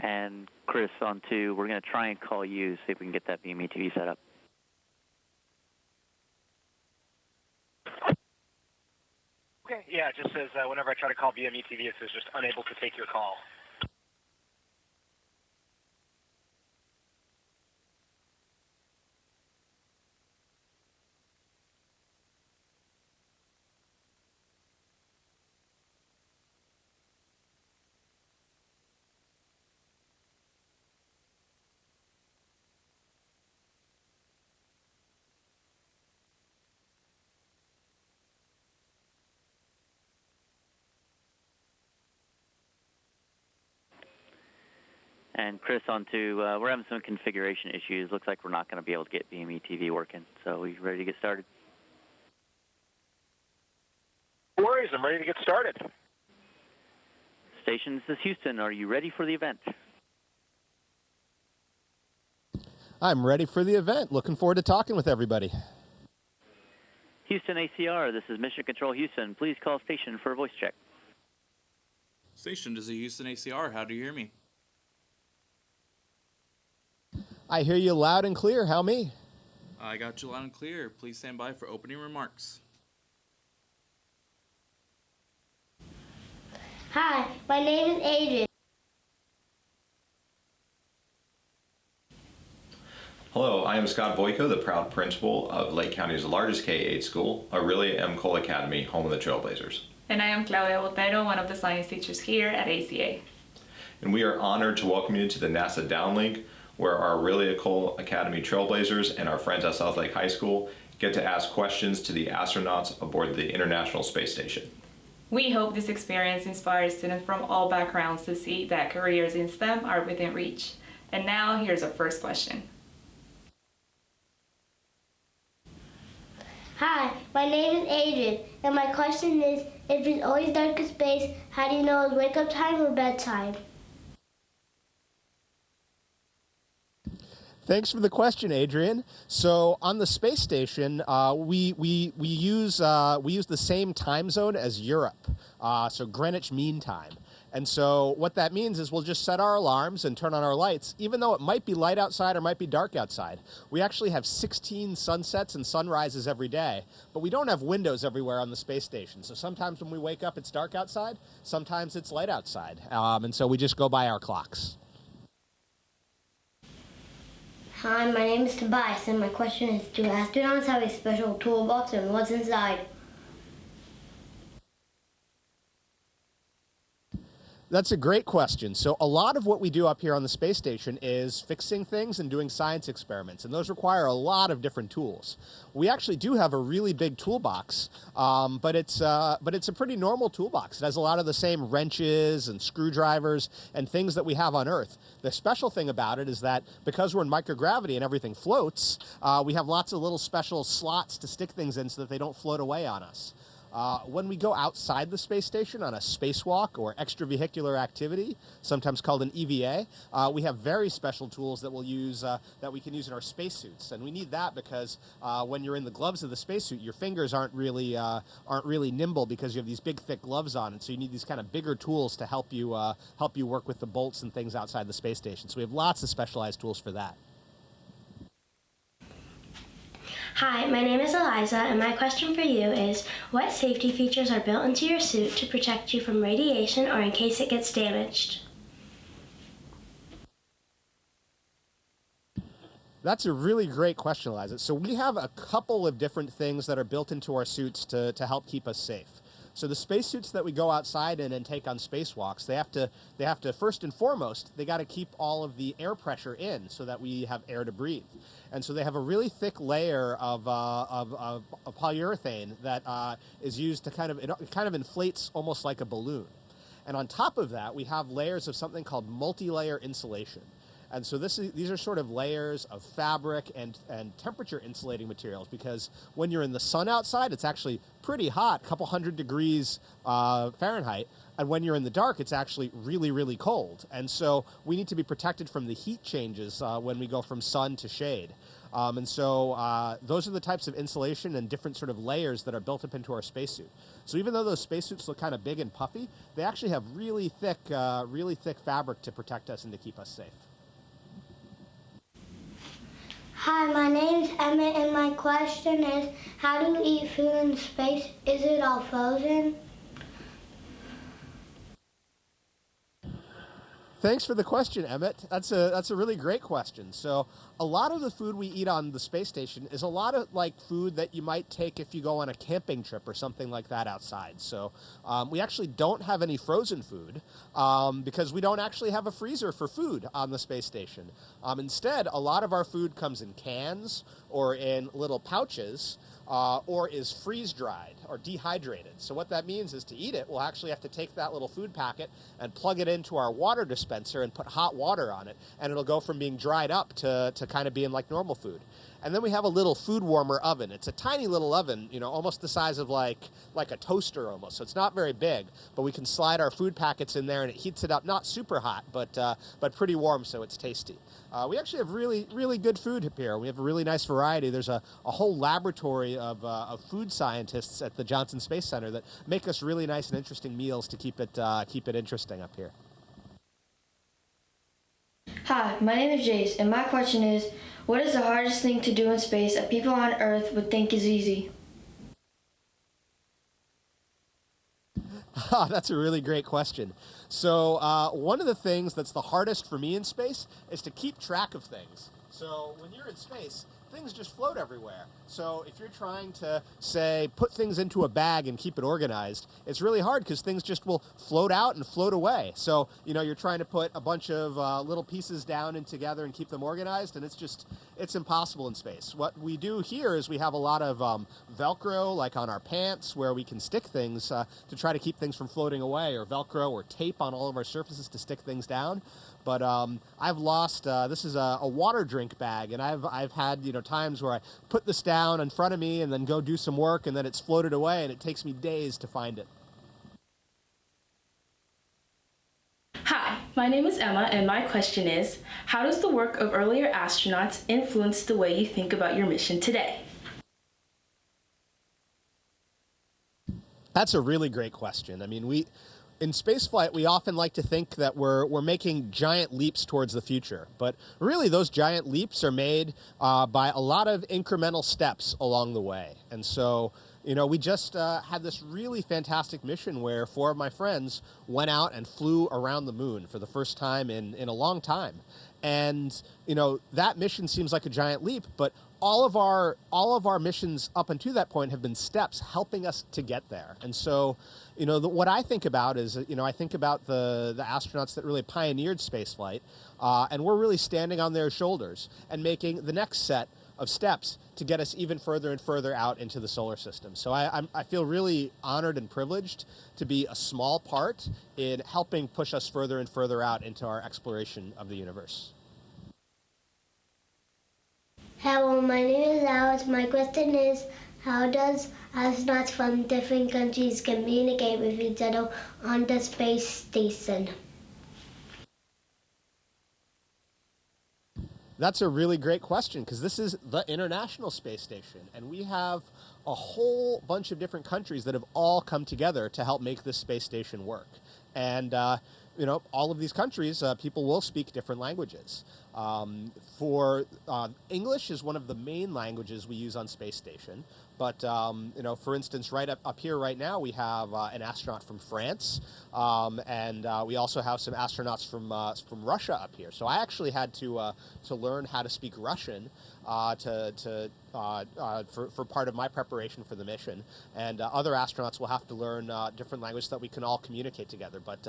And Chris on 2, we're going to try and call you, see if we can get that VME TV set up. Okay, yeah, it just says whenever I try to call VME TV, it says just unable to take your call. And Chris on 2, we're having some configuration issues. Looks like we're not going to be able to get VME TV working. So are you ready to get started? No worries, I'm ready to get started. Station, this is Houston. Are you ready for the event? I'm ready for the event. Looking forward to talking with everybody. Houston ACR, this is Mission Control Houston. Please call station for a voice check. Station, this is Houston ACR. How do you hear me? I hear you loud and clear. How me? I got you loud and clear. Please stand by for opening remarks. Hi, my name is Adrian. Hello, I am Scott Voico, the proud principal of Lake County's largest K-8 school, Aurelia M. Cole Academy, home of the Trailblazers. And I am Claudia Botero, one of the science teachers here at ACA. And we are honored to welcome you to the NASA Downlink, where our Aurelia Cole Academy Trailblazers and our friends at South Lake High School get to ask questions to the astronauts aboard the International Space Station. We hope this experience inspires students from all backgrounds to see that careers in STEM are within reach. And now, here's our first question. Hi, my name is Adrian, and my question is, if it's always dark in space, how do you know it's wake-up time or bedtime? Thanks for the question, Adrian. So on the space station, we use the same time zone as Europe, so Greenwich Mean Time. And so what that means is we'll just set our alarms and turn on our lights, even though it might be light outside or might be dark outside. We actually have 16 sunsets and sunrises every day, but we don't have windows everywhere on the space station. So sometimes when we wake up, it's dark outside. Sometimes it's light outside. And so we just go by our clocks. Hi, my name is Tobias, and my question is, do astronauts have a special toolbox and what's inside? That's a great question. So a lot of what we do up here on the space station is fixing things and doing science experiments, and those require a lot of different tools. We actually do have a really big toolbox, but it's a pretty normal toolbox. It has a lot of the same wrenches and screwdrivers and things that we have on Earth. The special thing about it is that because we're in microgravity and everything floats, we have lots of little special slots to stick things in so that they don't float away on us. When we go outside the space station on a spacewalk or extravehicular activity, sometimes called an EVA, we have very special tools that we'll use that we can use in our spacesuits, and we need that because when you're in the gloves of the spacesuit, your fingers aren't really nimble because you have these big, thick gloves on, and so you need these kind of bigger tools to help you work with the bolts and things outside the space station. So we have lots of specialized tools for that. Hi, my name is Eliza, and my question for you is, what safety features are built into your suit to protect you from radiation or in case it gets damaged? That's a really great question, Eliza. So we have a couple of different things that are built into our suits to help keep us safe. So the spacesuits that we go outside in and take on spacewalks, they have to first and foremost, they got to keep all of the air pressure in so that we have air to breathe. And so they have a really thick layer of polyurethane that is used to it kind of inflates almost like a balloon. And on top of that, we have layers of something called multi-layer insulation. And so these are sort of layers of fabric and temperature insulating materials, because when you're in the sun outside, it's actually pretty hot, a couple hundred degrees Fahrenheit. And when you're in the dark, it's actually really, really cold. And so we need to be protected from the heat changes when we go from sun to shade. And so those are the types of insulation and different sort of layers that are built up into our spacesuit. So even though those spacesuits look kind of big and puffy, they actually have really thick fabric to protect us and to keep us safe. Hi, my name's Emmett, and my question is, how do you eat food in space? Is it all frozen? Thanks for the question, Emmett. That's a really great question. So a lot of the food we eat on the space station is a lot of like food that you might take if you go on a camping trip or something like that outside. So we actually don't have any frozen food because we don't actually have a freezer for food on the space station. Instead, a lot of our food comes in cans or in little pouches, or is freeze-dried or dehydrated. So what that means is to eat it, we'll actually have to take that little food packet and plug it into our water dispenser and put hot water on it, and it'll go from being dried up to kind of being like normal food. And then we have a little food warmer oven. It's a tiny little oven, almost the size of like a toaster almost. So it's not very big, but we can slide our food packets in there and it heats it up, not super hot, but pretty warm, so it's tasty. We actually have really, really good food here. We have a really nice variety. There's a whole laboratory of food scientists at the Johnson Space Center that make us really nice and interesting meals to keep it interesting up here. Hi, my name is Jace, and my question is, what is the hardest thing to do in space that people on Earth would think is easy? That's a really great question. So one of the things that's the hardest for me in space is to keep track of things. So when you're in space, things just float everywhere. So if you're trying to, say, put things into a bag and keep it organized, it's really hard because things just will float out and float away. So, you're trying to put a bunch of little pieces down and together and keep them organized, and it's impossible in space. What we do here is we have a lot of Velcro, like on our pants, where we can stick things to try to keep things from floating away, or Velcro or tape on all of our surfaces to stick things down. But I've lost, this is a water drink bag, and I've had, times where I put this down in front of me and then go do some work, and then it's floated away, and it takes me days to find it. Hi, my name is Emma, and my question is, how does the work of earlier astronauts influence the way you think about your mission today? That's a really great question. I mean, in spaceflight, we often like to think that we're making giant leaps towards the future, but really those giant leaps are made by a lot of incremental steps along the way. And so, we just had this really fantastic mission where 4 of my friends went out and flew around the moon for the first time in a long time. And, that mission seems like a giant leap, but all of our missions up until that point have been steps helping us to get there. And so, what I think about is, I think about the astronauts that really pioneered spaceflight, and we're really standing on their shoulders and making the next set of steps to get us even further and further out into the solar system. So I feel really honored and privileged to be a small part in helping push us further and further out into our exploration of the universe. Hello, my name is Alex. My question is, how does astronauts from different countries communicate with each other on the space station? That's a really great question, because this is the International Space Station, and we have a whole bunch of different countries that have all come together to help make this space station work. And all of these countries, people will speak different languages. English is one of the main languages we use on space station. But, for instance, right up here right now, we have an astronaut from France, and we also have some astronauts from Russia up here. So I actually had to learn how to speak Russian for part of my preparation for the mission. And other astronauts will have to learn different languages so that we can all communicate together. But,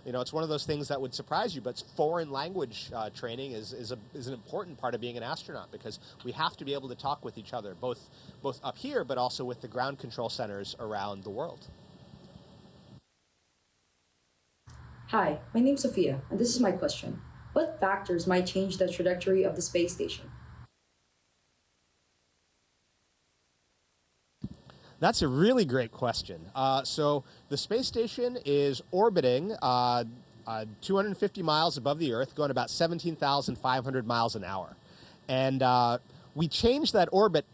it's one of those things that would surprise you, but foreign language training is an important part of being an astronaut, because we have to be able to talk with each other, both up here, but also with the ground control centers around the world. Hi, my name's Sophia, and this is my question. What factors might change the trajectory of the space station? That's a really great question. So the space station is orbiting 250 miles above the Earth, going about 17,500 miles an hour. And we change that orbit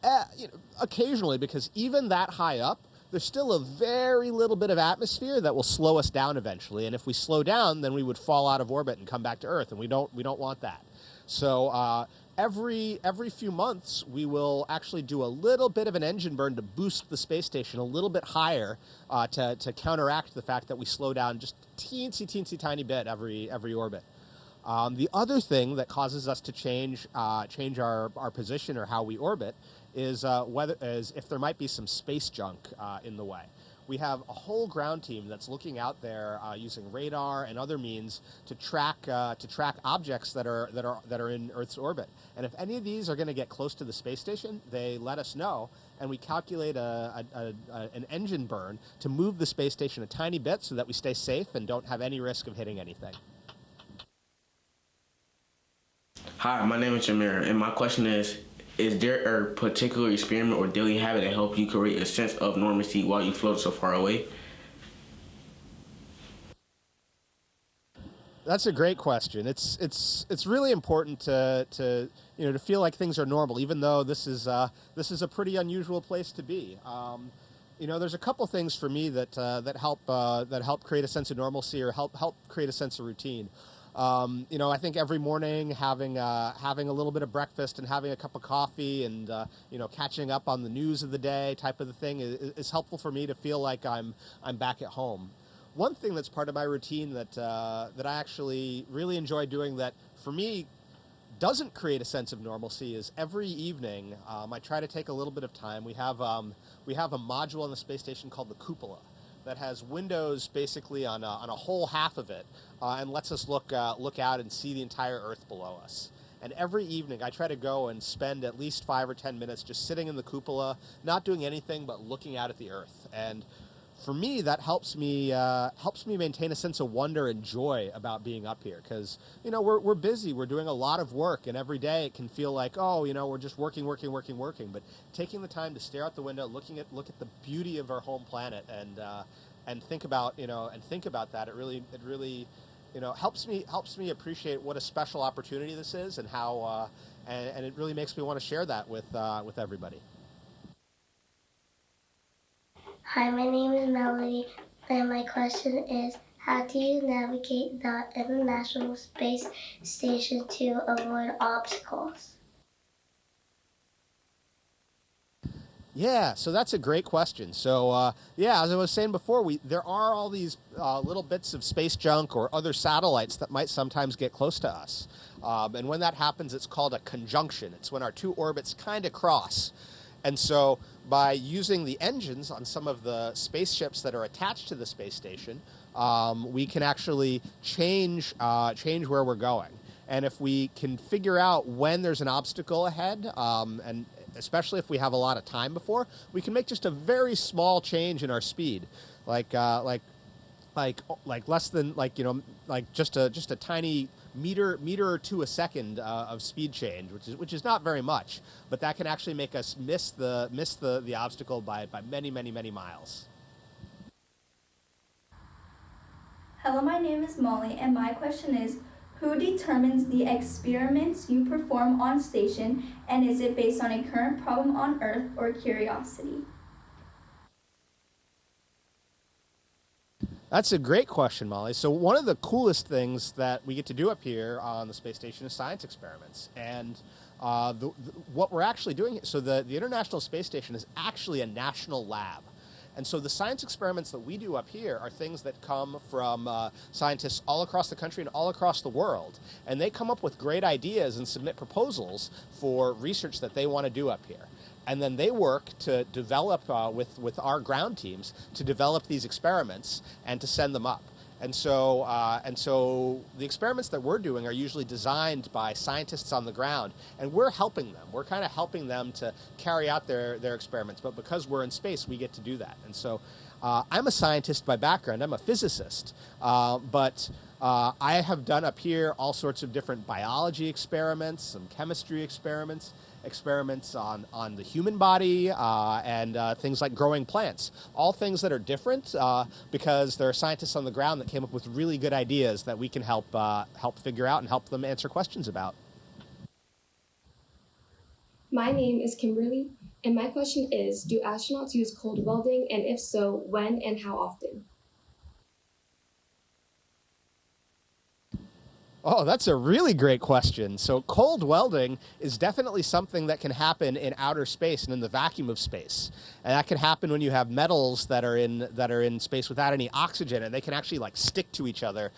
occasionally because even that high up, there's still a very little bit of atmosphere that will slow us down eventually. And if we slow down, then we would fall out of orbit and come back to Earth, and we don't want that. So every few months, we will actually do a little bit of an engine burn to boost the space station a little bit higher to counteract the fact that we slow down just teensy tiny bit every orbit. The other thing that causes us to change our position or how we orbit is if there might be some space junk in the way. We have a whole ground team that's looking out there using radar and other means to track objects that are in Earth's orbit. And if any of these are going to get close to the space station, they let us know, and we calculate an engine burn to move the space station a tiny bit so that we stay safe and don't have any risk of hitting anything. Hi, my name is Jameer, and my question is there a particular experiment or daily habit that helped you create a sense of normalcy while you float so far away? That's a great question. It's really important to feel like things are normal, even though this is a pretty unusual place to be. There's a couple things for me that help create a sense of normalcy or help create a sense of routine. I think every morning having a little bit of breakfast and having a cup of coffee and catching up on the news of the day type of the thing is helpful for me to feel like I'm back at home. One thing that's part of my routine that I actually really enjoy doing that for me doesn't create a sense of normalcy is every evening I try to take a little bit of time. We have a module on the space station called the cupola that has windows basically on a whole half of it and lets us look out and see the entire Earth below us. And every evening I try to go and spend at least 5 or 10 minutes just sitting in the cupola, not doing anything but looking out at the Earth. And for me, that helps me maintain a sense of wonder and joy about being up here because we're busy, we're doing a lot of work, and every day it can feel like we're just working. But taking the time to stare out the window, look at the beauty of our home planet, and think about that, it really helps me appreciate what a special opportunity this is and how and it really makes me want to share that with everybody. Hi, my name is Melody, and my question is, how do you navigate the International Space Station to avoid obstacles? Yeah, so that's a great question. So, as I was saying before, there are all these little bits of space junk or other satellites that might sometimes get close to us. And when that happens, it's called a conjunction. It's when our two orbits kind of cross. And so by using the engines on some of the spaceships that are attached to the space station, we can actually change where we're going. And if we can figure out when there's an obstacle ahead, and especially if we have a lot of time before, we can make just a very small change in our speed, like less than just a tiny meter or two a second of speed change, which is not very much, but that can actually make us miss the obstacle by many miles. Hello, my name is Molly, and my question is, who determines the experiments you perform on station, and is it based on a current problem on Earth or curiosity? That's a great question, Molly. So one of the coolest things that we get to do up here on the space station is science experiments. And what we're actually doing, so the International Space Station is actually a national lab. And so the science experiments that we do up here are things that come from scientists all across the country and all across the world. And they come up with great ideas and submit proposals for research that they want to do up here. And then they work to develop with our ground teams to develop these experiments and to send them up. And so the experiments that we're doing are usually designed by scientists on the ground, and we're helping them. We're kind of helping them to carry out their experiments, but because we're in space, we get to do that. And so I'm a scientist by background. I'm a physicist, but I have done up here all sorts of different biology experiments, some chemistry experiments on the human body, and things like growing plants. All things that are different because there are scientists on the ground that came up with really good ideas that we can help figure out and help them answer questions about. My name is Kimberly, and my question is, do astronauts use cold welding, and if so, when and how often? Oh, that's a really great question. So cold welding is definitely something that can happen in outer space and in the vacuum of space. And that can happen when you have metals that are in space without any oxygen, and they can actually like stick to each other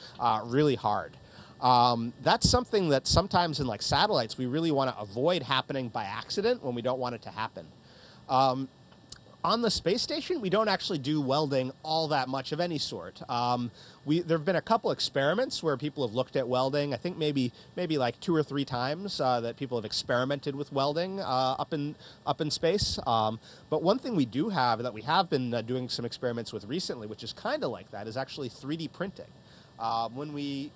really hard. That's something that sometimes in like satellites we really want to avoid happening by accident when we don't want it to happen. On the space station, we don't actually do welding all that much of any sort. There have been a couple experiments where people have looked at welding. I think maybe like 2 or 3 times that people have experimented with welding up in space. But one thing we do have that we have been doing some experiments with recently, which is kind of like that, is actually 3D printing. When we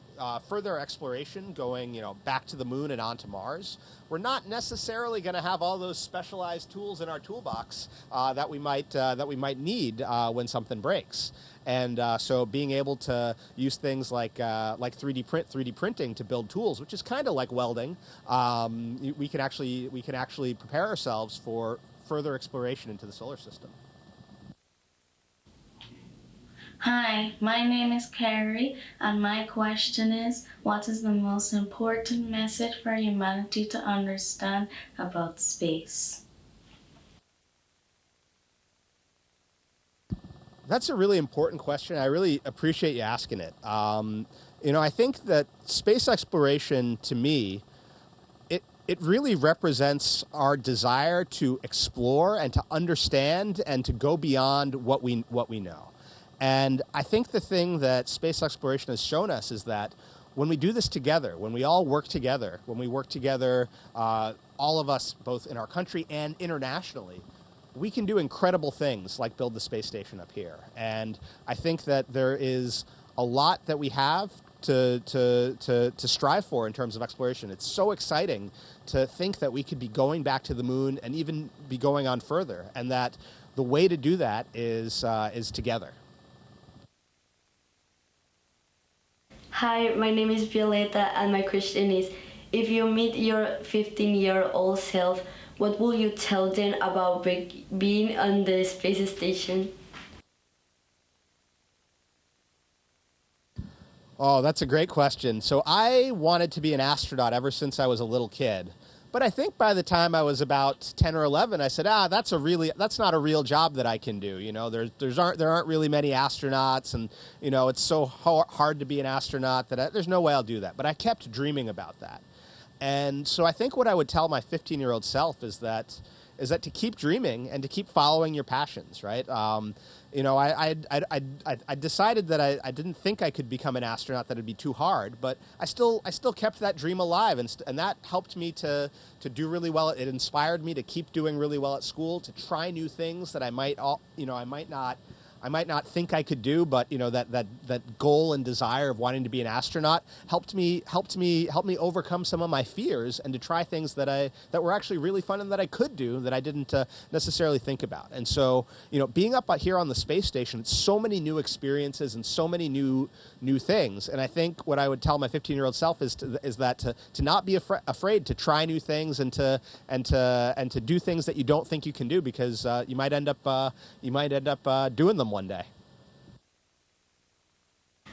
further exploration going, back to the moon and onto Mars, we're not necessarily going to have all those specialized tools in our toolbox that we might need when something breaks. And so being able to use things like 3D printing to build tools, which is kind of like welding, we can actually prepare ourselves for further exploration into the solar system. Hi, my name is Carrie, and my question is, what is the most important message for humanity to understand about space? That's a really important question. I really appreciate you asking it. I think that space exploration, to me, it really represents our desire to explore and to understand and to go beyond what we know. And I think the thing that space exploration has shown us is that when we do this together, when we all work together, all of us, both in our country and internationally, we can do incredible things like build the space station up here. And I think that there is a lot that we have to strive for in terms of exploration. It's so exciting to think that we could be going back to the moon and even be going on further, and that the way to do that is together. Hi, my name is Violeta, and my question is, if you meet your 15-year-old self, what will you tell them about being on the space station? Oh, that's a great question. So I wanted to be an astronaut ever since I was a little kid. But I think by the time I was about 10 or 11, I said, that's not a real job that I can do. There aren't really many astronauts, and it's so hard to be an astronaut that there's no way I'll do that. But I kept dreaming about that. And so I think what I would tell my 15-year-old self is that to keep dreaming and to keep following your passions, right? I decided that I didn't think I could become an astronaut, that it'd be too hard, but I still kept that dream alive, and that helped me to do really well. It inspired me to keep doing really well at school, to try new things that I might not think I could do, but that goal and desire of wanting to be an astronaut helped me overcome some of my fears and to try things that were actually really fun and that I could do that I didn't necessarily think about. And so, being up here on the space station, it's so many new experiences and so many new things. And I think what I would tell my 15-year-old self is that to not be afraid to try new things and to do things that you don't think you can do, because you might end up doing them one day.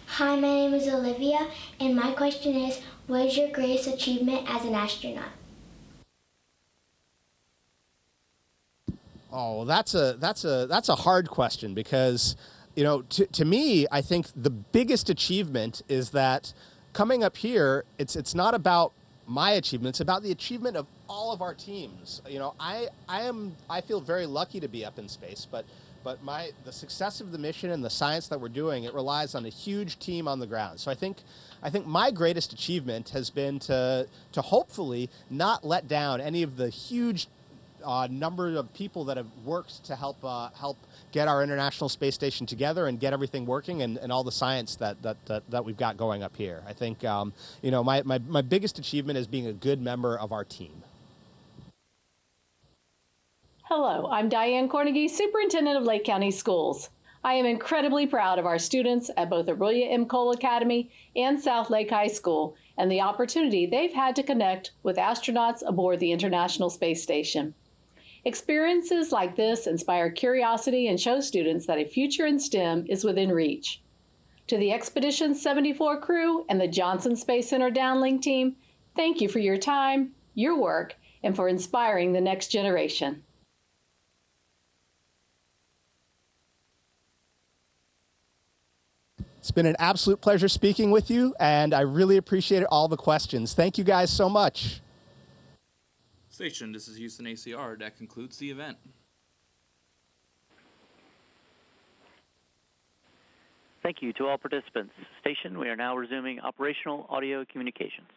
Hi, my name is Olivia, and my question is, what is your greatest achievement as an astronaut? Oh, that's a hard question, because to me, I think the biggest achievement is that coming up here, it's not about my achievement, it's about the achievement of all of our teams. You know, I feel very lucky to be up in space, but the success of the mission and the science that we're doing, it relies on a huge team on the ground. So I think my greatest achievement has been to hopefully not let down any of the huge number of people that have worked to help get our International Space Station together and get everything working, and all the science that we've got going up here. I think you know, my biggest achievement is being a good member of our team. Hello, I'm Diane Cornegie, Superintendent of Lake County Schools. I am incredibly proud of our students at both Aurelia M. Cole Academy and South Lake High School and the opportunity they've had to connect with astronauts aboard the International Space Station. Experiences like this inspire curiosity and show students that a future in STEM is within reach. To the Expedition 74 crew and the Johnson Space Center Downlink team, thank you for your time, your work, and for inspiring the next generation. It's been an absolute pleasure speaking with you, and I really appreciate all the questions. Thank you guys so much. Station, this is Houston ACR. That concludes the event. Thank you to all participants. Station, we are now resuming operational audio communications.